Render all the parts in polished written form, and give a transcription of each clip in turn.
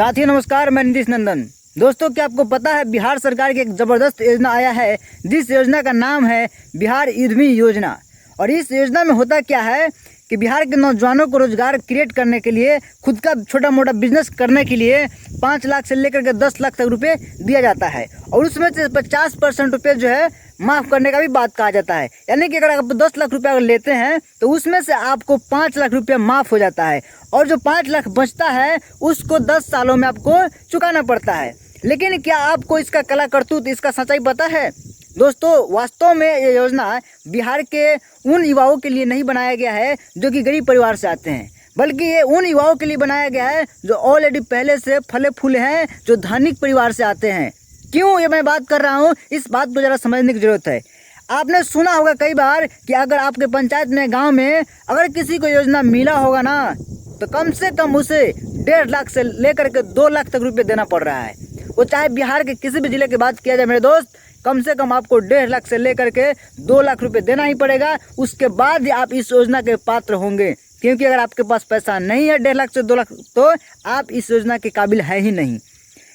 साथियों नमस्कार, मैं नीतीश नंदन। दोस्तों, क्या आपको पता है बिहार सरकार की एक ज़बरदस्त योजना आया है जिस योजना का नाम है बिहार युद्धमी योजना। और इस योजना में होता क्या है कि बिहार के नौजवानों को रोजगार क्रिएट करने के लिए, खुद का छोटा मोटा बिजनेस करने के लिए 5 लाख से लेकर के 10 लाख तक रुपए दिया जाता है। और उसमें से 50% रुपये जो है माफ़ करने का भी बात कहा जाता है। यानी कि अगर आप 10 लाख रुपया अगर लेते हैं तो उसमें से आपको 5 लाख रुपया माफ़ हो जाता है और जो 5 लाख बचता है उसको 10 सालों में आपको चुकाना पड़ता है। लेकिन क्या आपको इसका कला करतूत, इसका सच्चाई पता है? दोस्तों, वास्तव में ये योजना बिहार के उन युवाओं के लिए नहीं बनाया गया है जो कि गरीब परिवार से आते हैं, बल्कि ये उन युवाओं के लिए बनाया गया है जो ऑलरेडी पहले से फले फूले हैं, जो धनिक परिवार से आते हैं। क्यों ये मैं बात कर रहा हूँ, इस बात को ज़रा समझने की ज़रूरत है। आपने सुना होगा कई बार कि अगर आपके पंचायत में, गांव में अगर किसी को योजना मिला होगा ना, तो कम से कम उसे 1.5 लाख से लेकर के 2 लाख तक रुपये देना पड़ रहा है। वो चाहे बिहार के किसी भी जिले की बात किया जाए मेरे दोस्त, कम से कम आपको 1.5 लाख से लेकर के 2 लाख रुपये देना ही पड़ेगा। उसके बाद ही आप इस योजना के पात्र होंगे, क्योंकि अगर आपके पास पैसा नहीं है 1.5 लाख से 2 लाख, तो आप इस योजना के काबिल है ही नहीं।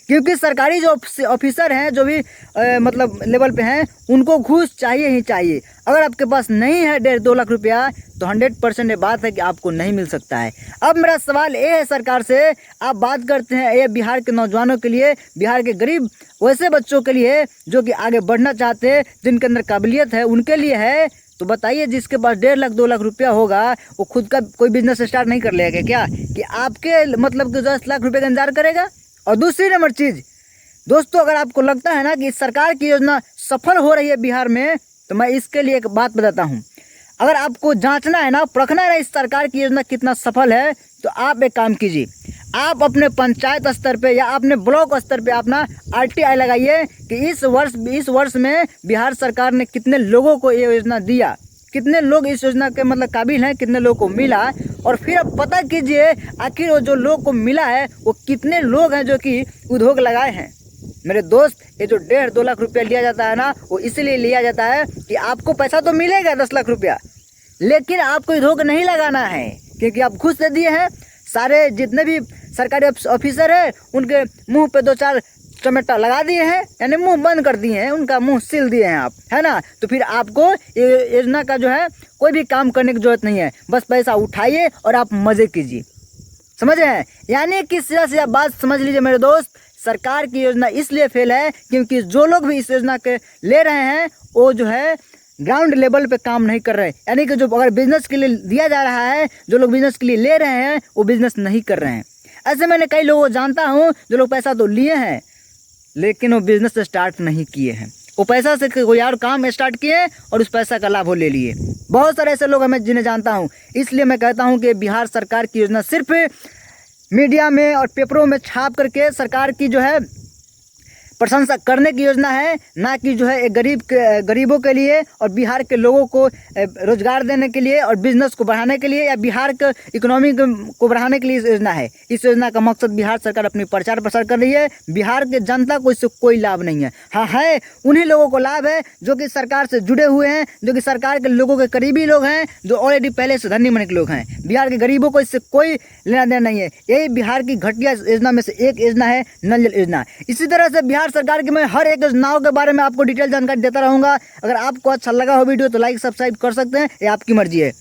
क्योंकि सरकारी जो ऑफिसर हैं, जो भी मतलब लेवल पे हैं, उनको घूस चाहिए ही चाहिए। अगर आपके पास नहीं है 1.5-2 लाख रुपया तो 100% ये बात है कि आपको नहीं मिल सकता है। अब मेरा सवाल ये है सरकार से, आप बात करते हैं ये बिहार के नौजवानों के लिए, बिहार के गरीब वैसे बच्चों के लिए जो कि आगे बढ़ना चाहते हैं, जिनके अंदर काबिलियत है, उनके लिए है। तो बताइए, जिसके पास 1.5 लाख 2 लाख रुपया होगा वो खुद का कोई बिजनेस स्टार्ट नहीं कर लेगा क्या कि आपके मतलब कि 10 लाख रुपये का इंतजार करेगा? और दूसरी नंबर चीज़ दोस्तों, अगर आपको लगता है ना कि सरकार की योजना सफल हो रही है बिहार में, तो मैं इसके लिए एक बात बताता हूँ। अगर आपको जांचना है ना, परखना है ना इस सरकार की योजना कितना सफल है, तो आप एक काम कीजिए, आप अपने पंचायत स्तर पे या अपने ब्लॉक स्तर पे अपना RTI लगाइए कि इस वर्ष में बिहार सरकार ने कितने लोगों को ये योजना दिया, कितने लोग इस योजना के मतलब काबिल हैं, कितने लोगों को मिला। और फिर अब पता कीजिए आखिर वो जो लोग को मिला है वो कितने लोग हैं जो कि उद्योग लगाए हैं। मेरे दोस्त, ये जो 1.5-2 लाख रुपया लिया जाता है ना, वो इसलिए लिया जाता है कि आपको पैसा तो मिलेगा 10 लाख रुपया, लेकिन आपको उद्योग नहीं लगाना है, क्योंकि आप घूस दे दिए हैं। सारे जितने भी सरकारी ऑफिसर हैं उनके मुंह पे 2-4 टमाटर लगा दिए हैं, यानी मुंह बंद कर दिए हैं, उनका मुंह सील दिए हैं आप, है ना। तो फिर आपको ये योजना का जो है कोई भी काम करने की जरूरत नहीं है, बस पैसा उठाइए और आप मज़े कीजिए। समझ रहे हैं? यानी किस तरह से आप बात समझ लीजिए मेरे दोस्त, सरकार की योजना इसलिए फेल है क्योंकि जो लोग भी इस योजना के ले रहे हैं वो जो है ग्राउंड लेवल पे काम नहीं कर रहे। यानी कि जो अगर बिजनेस के लिए दिया जा रहा है, जो लोग बिजनेस के लिए ले रहे हैं वो बिजनेस नहीं कर रहे हैं। ऐसे मैंने कई लोगों को जानता हूँ जो लोग पैसा तो लिए हैं लेकिन वो बिजनेस स्टार्ट नहीं किए हैं। वो पैसा से कोई और काम स्टार्ट किए और उस पैसा का लाभ वो ले लिए। बहुत सारे ऐसे लोग हैं जिन्हें जानता हूँ। इसलिए मैं कहता हूँ कि बिहार सरकार की योजना सिर्फ मीडिया में और पेपरों में छाप करके सरकार की जो है प्रशंसा करने की योजना है, ना कि जो है एक गरीबों के लिए और बिहार के लोगों को रोजगार देने के लिए और बिजनेस को बढ़ाने के लिए या बिहार के इकोनॉमी को बढ़ाने के लिए इस योजना है। इस योजना का मकसद बिहार सरकार अपनी प्रचार प्रसार कर रही है। बिहार के जनता को इससे कोई लाभ नहीं है। हाँ है, उन्हीं लोगों को लाभ है जो कि सरकार से जुड़े हुए हैं, जो कि सरकार के लोगों के करीबी लोग हैं, जो ऑलरेडी पहले से धनी मनी के लोग हैं। बिहार के गरीबों को इससे कोई लेना देना नहीं है। यही बिहार की घटिया योजना में से एक योजना है नल जल योजना। इसी तरह से बिहार सरकार की मैं हर एक योजनाओं के बारे में आपको डिटेल जानकारी देता रहूंगा। अगर आपको अच्छा लगा हो वीडियो तो लाइक सब्सक्राइब कर सकते हैं, ये आपकी मर्जी है।